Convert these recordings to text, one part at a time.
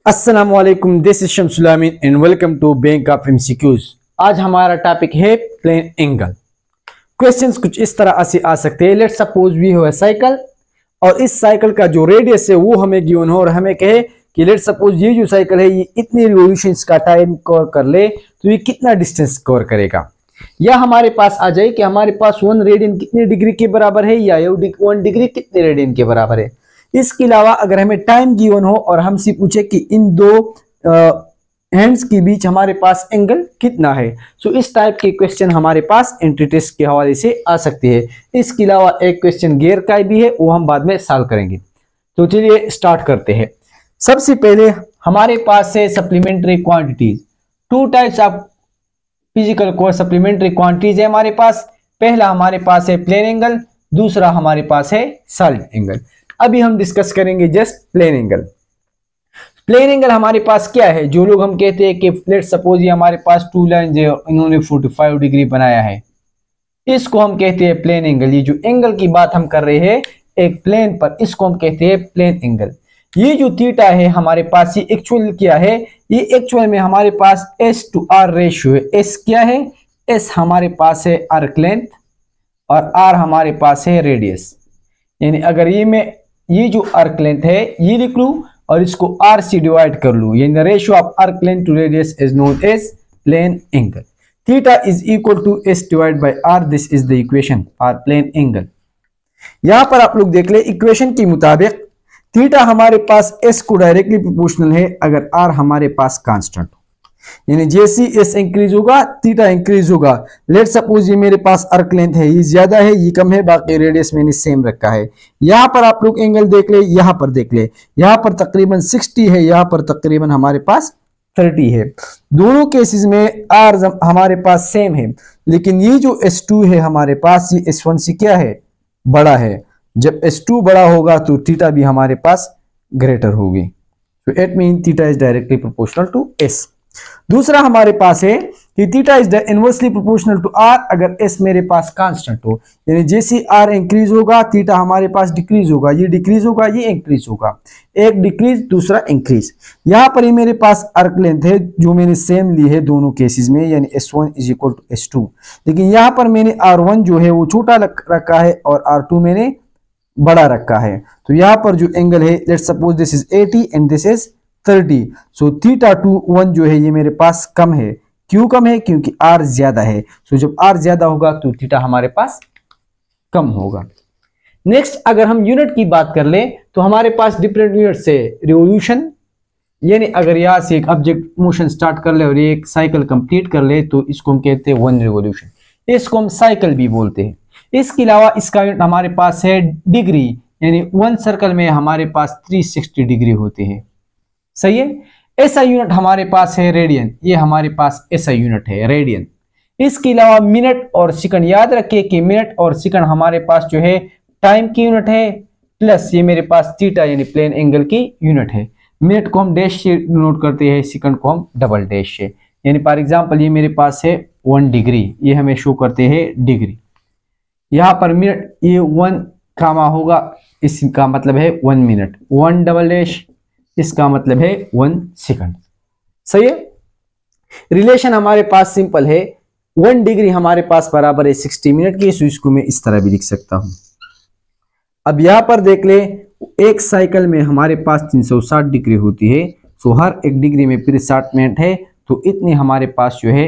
अस्सलामुअलैकुम, this is Shamsul Amin and welcome to bank of MCQs. आज हमारा टॉपिक है प्लेन एंगल। क्वेश्चंस कुछ इस तरह से आ सकते हैं। लेट सपोज वी हो साइकिल और इस साइकिल का जो रेडियस है वो हमें गिवन हो और हमें कहे कि लेट सपोज ये जो साइकिल है ये इतनी रिवॉल्यूशंस का टाइम कवर कर ले तो ये कितना डिस्टेंस कवर करेगा। या हमारे पास आ जाए कि हमारे पास 1 रेडियन कितने डिग्री के बराबर है या 1 डिग्री कितने रेडियन के बराबर है। इसके अलावा अगर हमें टाइम गिवन हो और हमसे पूछे कि इन दो हैंड्स के बीच हमारे पास एंगल कितना है, सो इस टाइप के क्वेश्चन हमारे पास एंट्री टेस्ट के हवाले से आ सकते हैं। इसके अलावा एक क्वेश्चन गियर का भी है, वो हम बाद में सॉल्व करेंगे। तो चलिए स्टार्ट करते हैं। सबसे पहले हमारे पास है supplementary quantities. 2 types of physical course supplementary quantities है हमारे पास। पहला हमारे पास है प्लेन एंगल, दूसरा हमारे पास है सॉलिड एंगल। अभी हम डिस्कस करेंगे just plane angle. Plane angle हमारे पास क्या है, जो लोग हम कहते हैं कि लेट्स सपोज ये हमारे पास 2 लाइन है, इन्होंने 45 डिग्री बनाया है, इसको हम कहते हैं प्लेन एंगल। ये जो एंगल की बात हम कर रहे हैं एक प्लेन पर, इसको हम कहते हैं प्लेन एंगल। ये जो थीटा है हमारे पास, ये एक्चुअल क्या है, ये एक्चुअल में हमारे पास S to R रेशियो है। S क्या है, S हमारे पास है आर्क लेंथ और R हमारे पास है रेडियस। यानी अगर ये जो आर्क लेंथ है ये लिख लूं और इसको R से डिवाइड कर लूं, यानी ratio of arc length to radius is known as plane angle. Theta is equal to S divide by R, this is the equation for plane angle. यहां पर आप लोग देख ले, इक्वेशन के मुताबिक थीटा हमारे पास S को डायरेक्टली प्रोपोर्शनल है अगर R हमारे पास कांस्टेंट हो, यानी जैसे S इंक्रीज होगा थीटा इंक्रीज होगा। लेट सपोज ये मेरे पास आर्क लेंथ है, ये ज्यादा है ये कम है, बाकी रेडियस मैंने सेम रखा है। यहां पर आप लोग एंगल देख ले, यहां पर देख ले, यहां पर तकरीबन 60 है, यहां पर तकरीबन हमारे पास 30 है। दोनों केसेस में R हमारे पास सेम है, लेकिन ये जो S2 है हमारे पास, ये S1 से क्या है, बड़ा है। जब S2 बड़ा होगा तो थीटा भी हमारे पास ग्रेटर होगी। तो it mean theta is directly proportional to S। दूसरा हमारे पास है कि theta is inversely proportional to R अगर S मेरे पास कांस्टेंट हो, यानी जैसे R इंक्रीज होगा थीटा हमारे पास डिक्रीज होगा, ये डिक्रीज होगा ये इंक्रीज होगा, एक डिक्रीज दूसरा इंक्रीज। यहां पर ही मेरे पास आर्क लेंथ है जो मैंने सेम ली है दोनों केसेस में, यानी S1 is equal to S2, लेकिन यहां पर मैंने R1 जो है वो छोटा रखा है और R2 मैंने बड़ा रखा है। तो यहां पर जो एंगल है, let's suppose this is 80 and this is 30, so theta two 1 जो है ये मेरे पास कम है। क्यों कम है, क्योंकि R ज्यादा है। सो जब R ज्यादा होगा तो थीटा हमारे पास कम होगा। नेक्स्ट अगर हम यूनिट की बात कर ले तो हमारे पास डिफरेंट यूनिट से रिवॉल्यूशन, यानी अगर यहां से एक ऑब्जेक्ट मोशन स्टार्ट कर ले और ये एक साइकिल कंप्लीट कर ले तो इसको हम कहते हैं 1 रिवॉल्यूशन, इसको हम साइकिल भी बोलते हैं। इसके अलावा इसका यूनिट हमारे पास है डिग्री, यानी 1 सर्कल में हमारे पास 360 डिग्री होते हैं। सही है। ऐसा यूनिट हमारे पास है रेडियन, ये हमारे पास ऐसा यूनिट है रेडियन। इसके अलावा मिनट और सेकंड, याद रखिए कि मिनट और सेकंड हमारे पास जो है टाइम की यूनिट है, प्लस ये मेरे पास थीटा यानी प्लेन एंगल की यूनिट है। मिनट को हम डैश से नोट करते हैं, सेकंड को हम डबल डैश से। यानी फॉर एग्जांपल ये मेरे पास है 1 डिग्री, ये हमें शो करते हैं डिग्री। यहाँ पर मिनट ये 1 कामा होगा, इसका मतलब है 1 मिनट, 1 डबल डैश इसका मतलब है 1 सेकंड। सही है। रिलेशन हमारे पास सिंपल है, 1 डिग्री हमारे पास बराबर है 60 मिनट की, सो इसको मैं इस तरह भी लिख सकता हूं। अब यहां पर देख ले, एक साइकिल में हमारे पास 360 डिग्री होती है, सो हर एक डिग्री में फिर 60 मिनट है, तो इतने हमारे पास जो है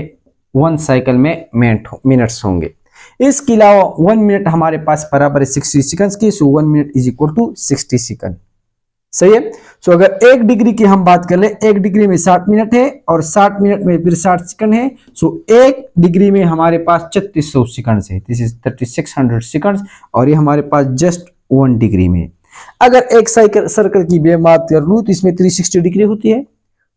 1 साइकिल में मिनट्स होंगे। इसके अलावा 1 मिनट हमारे पास बराबर है 60 सेकंड्स की, so 1 minute is equal to 60 second. सही है। सो अगर 1 डिग्री की हम बात कर ले, 1 डिग्री में 60 मिनट है और 60 मिनट में फिर 60 सेकंड है, सो 1 डिग्री में हमारे पास 3600 सेकंड है, दिस इज 3600 सेकंड्स, और ये हमारे पास जस्ट 1 डिग्री में। अगर एक सर्कल की बात कर लूं तो इसमें 360 डिग्री होती है,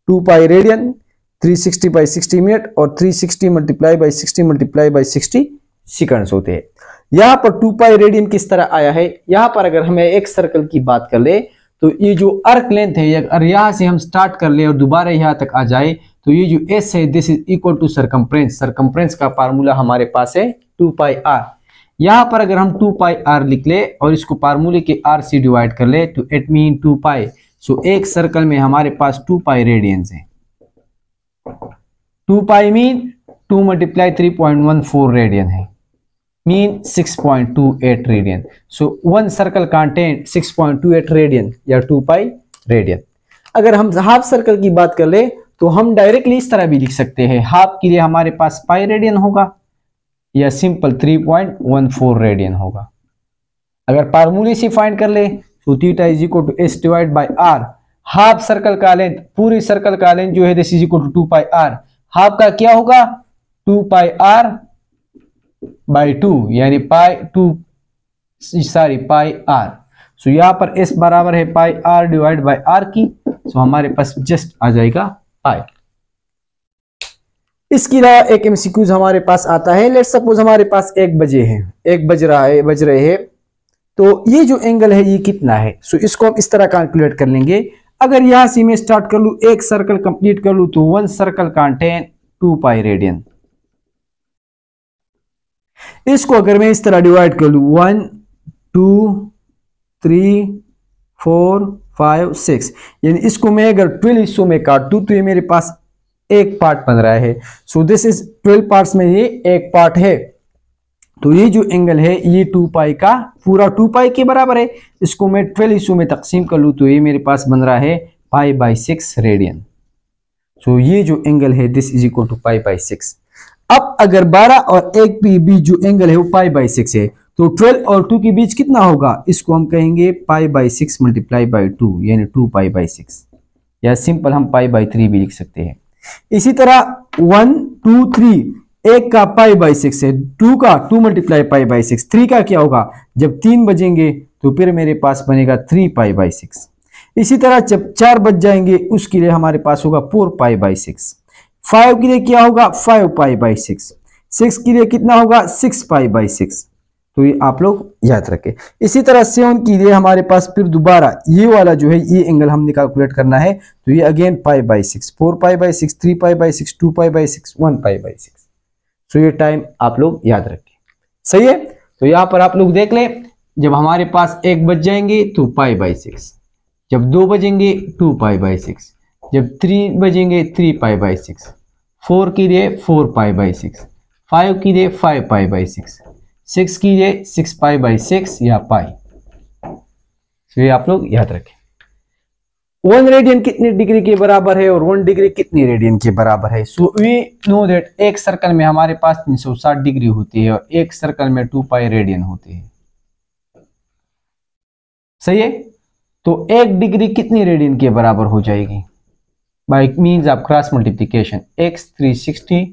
2 पाई रेडियन, 360 बाई 60 मिनट और 360 multiply by 60 multiply by 60 seconds होते हैं। यहां पर 2 पाई रेडियन किस तरह आया है, यहां पर अगर हमें एक सर्कल की बात कर ले तो ये जो आर्क लेंथ है, अगर यहां से हम स्टार्ट कर ले और दोबारा यहां तक आ जाए तो ये जो S है this is equal to circumference. Circumference का फार्मूला हमारे पास है 2 पाई R। यहां पर अगर हम 2 पाई R लिख ले और इसको फार्मूले के R से डिवाइड कर ले तो इट मीन 2 पाई सो एक सर्कल में हमारे पास 2 पाई रेडियंस है। 2 पाई मीन 2 मल्टीप्लाई 3.14 रेडियन है, mean 6.28 radian. So one circle contain 6.28 radian या 2 पाई रेडियन। अगर हम हाफ सर्कल की बात कर ले तो हम डायरेक्टली इस तरह भी लिख सकते हैं, हाफ के लिए हमारे पास पाई रेडियन होगा या सिंपल 3.14 रेडियन होगा। अगर फार्मूले से फाइंड कर ले तो theta is equal to S divide by R. Half circle का लेंथ, पूरी सर्कल का लेंथ जो है this is equal to 2 pi R. Half का क्या होगा 2 पाई आर बाई 2 यानी पाई आर। सो यहां पर एस बराबर है पाई आर डिवाइड बाय आर की। सो हमारे पास जस्ट आ जाएगा पाई। इसके अलावा एक एमसीक्यूज हमारे पास आता है। लेट्स सपोज हमारे पास 1 बज रहे हैं तो ये जो एंगल है ये कितना है। सो इसको हम इस तरह कैलकुलेट कर लेंगे। अगर यहां से मैं स्टार्ट कर लूं, एक सर्कल कंप्लीट कर लूं तो one circle contain 2 pi radian. इसको अगर मैं इस तरह डिवाइड कर लूं 1 2 3 4 5 6 यानी इसको मैं अगर 12 हिस्सों में काट दूं तो ये मेरे पास एक पार्ट बन रहा है। सो दिस इज 12 पार्ट्स में ये एक पार्ट है। तो ये जो एंगल है ये 2 पाई का पूरा 2 पाई के बराबर है। इसको मैं 12 हिस्सों में तकसीम कर लूं तो ये मेरे पास बन रहा है पाई बाई 6 रेडियन। सो ये जो एंगल है this is equal to pi by 6। अब अगर 12 और 1 के बीच जो एंगल है वो पाई बाई 6 है तो 12 और 2 के बीच कितना होगा, इसको हम कहेंगे पाई बाई 6 मल्टीप्लाई बाई 2 यानी 2 पाई बाई 6 या सिंपल हम पाई बाई 3 भी लिख सकते हैं। इसी तरह 1 2 3 एक का पाई बाई 6 है, 2 का 2 मल्टीप्लाई पाई बाई 6, 3 का क्या होगा जब 3 बजेंगे तो फिर मेरे पास बनेगा 3 पाई बाई 6। इसी तरह जब 4 बज जाएंगे उसके लिए हमारे पास होगा 4 पाई बाई 6। 5 के लिए क्या होगा 5 पाई बाई 6। 6 के लिए कितना होगा 6 पाई बाई 6। तो ये आप लोग याद रखें। इसी तरह 7 के लिए हमारे पास फिर दोबारा ये वाला जो है ये एंगल हमने कैलकुलेट करना है तो ये again pi by 6, 4 pi by 6, 3 pi by 6, 2 pi by 6, 1 pi by 6। सो ये टाइम आप लोग याद रखें। सही है। तो यहां पर आप लोग देख ले, जब हमारे पास 1 बज जाएंगे तो पाई बाई 6, जब 2 बजेंगे 2 पाई बाई 6, जब 3 बजेंगे 3 पाई बाई 6, 4 के लिए 4 पाई बाई 6, 5 के लिए 5 पाई बाई 6, 6 के लिए 6 पाई बाई 6 या पाई। तो ये आप लोग याद रखें। 1 रेडियन कितनी डिग्री के बराबर है और 1 डिग्री कितनी रेडियन के बराबर है। सो वी नो दैट एक सर्कल में हमारे पास 360 डिग्री होती है और एक सर्कल में 2 पाई रेडियन होती है। सही है। तो 1 डिग्री कितनी रेडियन के बराबर हो जाएगी by means of cross multiplication. x 360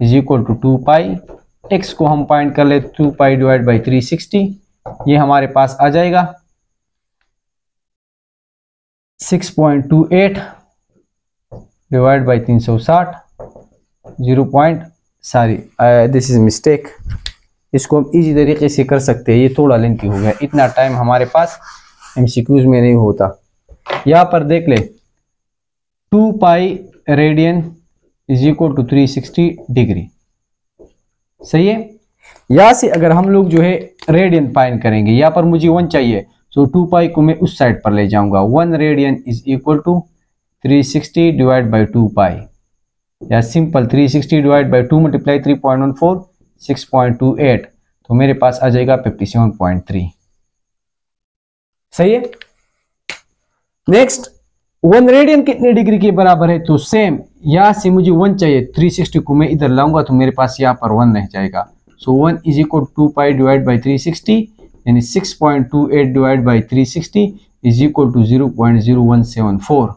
is equal to 2 pi. x को हम फाइंड कर ले 2 पाई डिवाइड बाई 360, ये हमारे पास आ जाएगा 6.28 divide by 360 this is mistake. इसको हम इजी तरीके से कर सकते हैं, ये थोड़ा लेंथी हो गया, इतना टाइम हमारे पास एमसीक्यूज में नहीं होता। यहाँ पर देख ले 2 pi radian is equal to 360 degree. सही है। यहाँ से अगर हम लोग जो है रेडियन फाइंड करेंगे, यहाँ पर मुझे 1 चाहिए सो 2 पाई को मैं उस साइड पर ले जाऊंगा। 1 radian is equal to 360 divide by 2 pi या सिंपल 360 डिवाइड बाई 2 मल्टीप्लाई 3.14 6.28 तो मेरे पास आ जाएगा 57.3। सही है। नेक्स्ट 1 रेडियन कितने डिग्री के बराबर है, तो सेम यहां से मुझे 1 चाहिए, 360 को मैं इधर लाऊंगा तो मेरे पास यहाँ पर 1 रह जाएगा। So 1 is equal 2 pi divide by 360 यानी 6.28 divide by 360 is equal to 0.0174।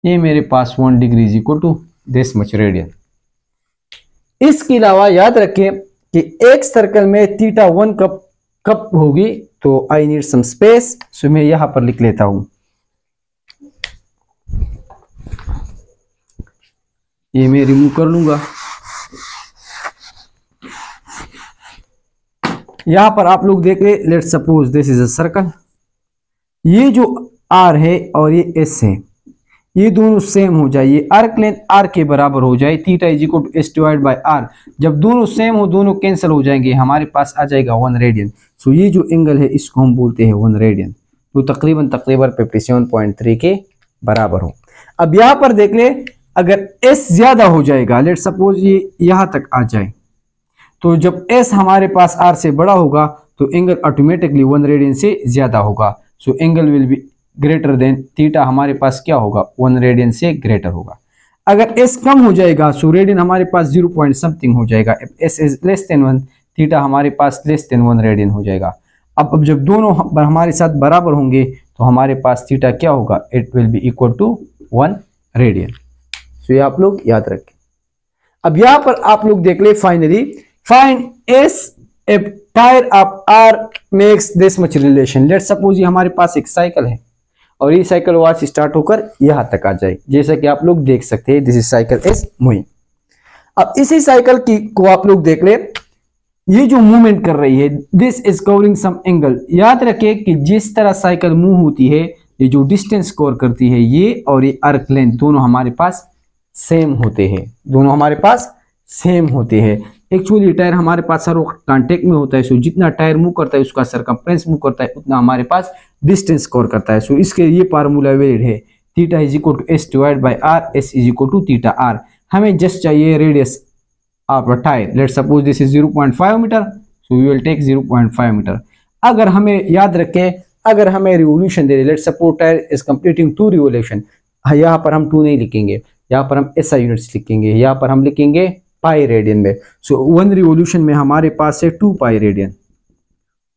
ये मेरे पास 1 degree is equal to this much radian. इसके अलावा याद रखें कि एक सर्कल में थीटा 1 कब होगी, तो आई नीड सम स्पेस, सो मैं यहां पर लिख लेता हूं। ये मैं रिमूव कर लूंगा। यहां पर आप लोग देख ले, let's suppose this is a circle. ये जो आर है और ये एस है, ये दोनों सेम हो जाए, ये आर्क लेंथ आर के बराबर हो जाए, theta is equal to S divide by R. जब दोनों सेम हो, दोनों कैंसिल हो जाएंगे, हमारे पास आ जाएगा 1 रेडियन। सो ये जो एंगल है इसको हम बोलते हैं 1 रेडियन। वो तकरीबन 57.3 के बराबर हो। अब यहाँ पर देख ले, अगर s ज्यादा हो जाएगा, लेट सपोज ये यहाँ तक आ जाए, तो जब s हमारे पास r से बड़ा होगा तो एंगल ऑटोमेटिकली 1 रेडियन से ज्यादा होगा। So angle will be greater than theta, हमारे पास क्या होगा 1 रेडियन से ग्रेटर होगा। अगर s कम हो जाएगा सो रेडियन हमारे पास 0 पॉइंट समथिंग हो जाएगा। s is less than 1, theta हमारे पास लेस देन 1 रेडियन हो जाएगा। अब जब दोनों हमारे साथ बराबर होंगे तो हमारे पास थीटा क्या होगा, it will be equal to 1 radian. So ये आप लोग याद रखें। अब यहाँ पर आप लोग देख ले, finally find s if tyre of r makes this much relation. Late suppose ये हमारे पास एक साइकिल है और ये साइकिल वहां से स्टार्ट होकर यहाँ तक आ जाए, जैसा कि आप लोग देख सकते हैं, this is cycle is moving. अब इसी साइकिल की को आप लोग देख ले, ये जो मूवमेंट कर रही है, this is covering some angle. याद रखें कि जिस तरह साइकिल मूव होती है, ये जो डिस्टेंस कवर करती है, ये और ये आर्क लेंथ दोनों हमारे पास सेम होते हैं, दोनों हमारे पास सेम होते हैं। एक्चुअली टायर हमारे पास सर कांटेक्ट में होता है, सो जितना टायर मूव करता है उसका सरकमफ्रेंस मूव करता है, उतना हमारे पास डिस्टेंस कवर करता है। सो इसके ये फार्मूला वैलिड है, theta is equal to S divide by R, S is equal to theta R. हमें जस्ट चाहिए radius of a tyre. Let suppose this is 0.5 metre, so we will take 0.5 metre. अगर हमें याद रखें, अगर हमें revolution दे रहे, let suppose tyre is completing 2 revolution, यहाँ पर हम 2 नहीं लिखेंगे, यहाँ पर हम SI यूनिट्स लिखेंगे, यहाँ पर हम लिखेंगे पाई रेडियन में। सो 1 रिवोल्यूशन में हमारे पास है 2 पाई रेडियन,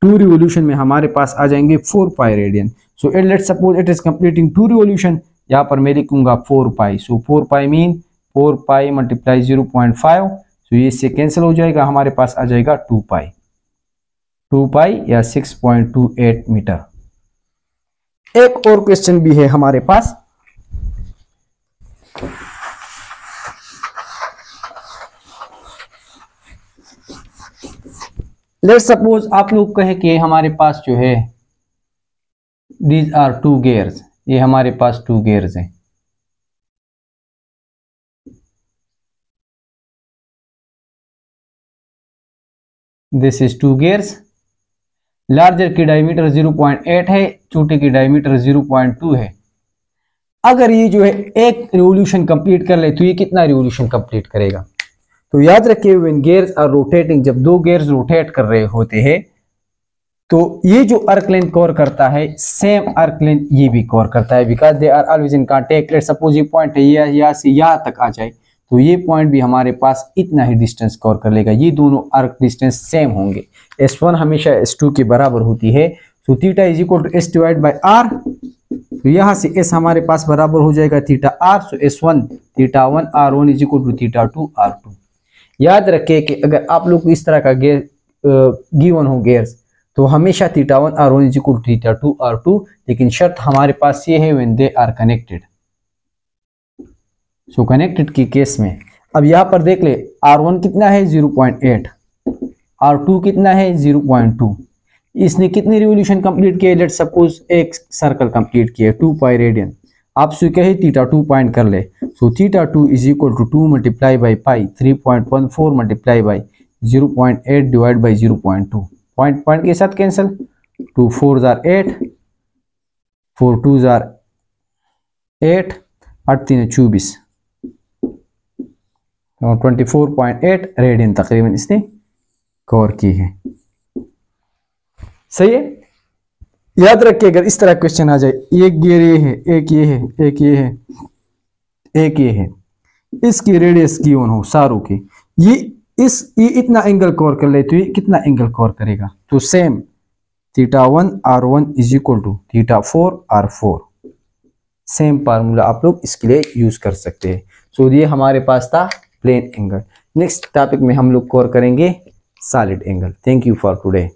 2 रिवोल्यूशन में हमारे पास आ जाएंगे 4 pi radian. So let suppose it is completing 2 revolution, यहाँ पर मैं लिखूंगा 4 पाई। सो 4 पाई मीन 4 पाई मल्टीप्लाई 0.5, सो ये इससे कैंसिल हो जाएगा, हमारे पास आ जाएगा 2 पाई, 2 पाई या 6.28 मीटर। एक और क्वेश्चन भी है हमारे पास। लेट सपोज आप लोग कहें कि हमारे पास जो है दीज आर 2 गियर्स, ये हमारे पास 2 गियर्स हैं। This is 2 gears. लार्जर की डायमीटर 0.8 है, छोटे की डायमीटर 0.2 है। अगर ये जो है एक रिवोल्यूशन कंप्लीट कर ले तो ये कितना रिवोल्यूशन कंप्लीट करेगा? तो याद रखिए, व्हेन गियर्स आर रोटेटिंग, जब 2 गियर्स रोटेट कर रहे होते हैं तो ये जो आर्क लेंथ कवर करता है, सेम आर्क लेंथ ये भी कवर करता है, because they are always in contact. Let suppose ये पॉइंट है, ये यहाँ से यहाँ तक आ जाए तो ये पॉइंट भी हमारे पास इतना ही डिस्टेंस कवर कर लेगा, ये दोनों आर्क डिस्टेंस सेम होंगे। S1 हमेशा S2 के बराबर होती है। So theta is equal to S divide by R, तो यहाँ से S हमारे पास बराबर हो जाएगा थीटा R। So S1 theta 1 R1 is equal to theta 2 R2। याद रखें कि अगर आप लोग को इस तरह का गिवन हो गियर्स, तो हमेशा theta 1 R1 is equal to theta 2 R2, लेकिन शर्त हमारे पास ये है व्हेन दे आर कनेक्टेड। सो कनेक्टेड की केस में अब यहाँ पर देख ले, R1 कितना है 0.8, R2 कितना है 0.2। इसने कितनी रिवोल्यूशन कंप्लीट किए? लेट सपोज एक सर्कल कंप्लीट किए 2 पाई रेडियन। आपसे कहे थीटा 2 पॉइंट कर ले, so theta 2 is equal to 2 multiply by pi 3.14 multiply by 0.8 divide by 0.2। Point point के साथ कैंसिल, 2 4 जार 8, 4 2 जार 8, 8 3 24, 24.8 रेडियन तकरीबन इसने कवर की है। सही है। याद रखिए, अगर इस तरह क्वेश्चन आ जाए, एक गियर ये है, एक ये है, एक ये है, एक ये है, इसकी रेडियस की वन हो सारों की, ये इतना एंगल कवर कर ले तो ये कितना एंगल कवर करेगा? तो same theta 1 R1 is equal to theta 4 R4। Same formula आप लोग इसके लिए यूज कर सकते हैं। सो ये हमारे पास था प्लेन एंगल। नेक्स्ट टॉपिक में हम लोग कवर करेंगे solid angle. Thank you for today.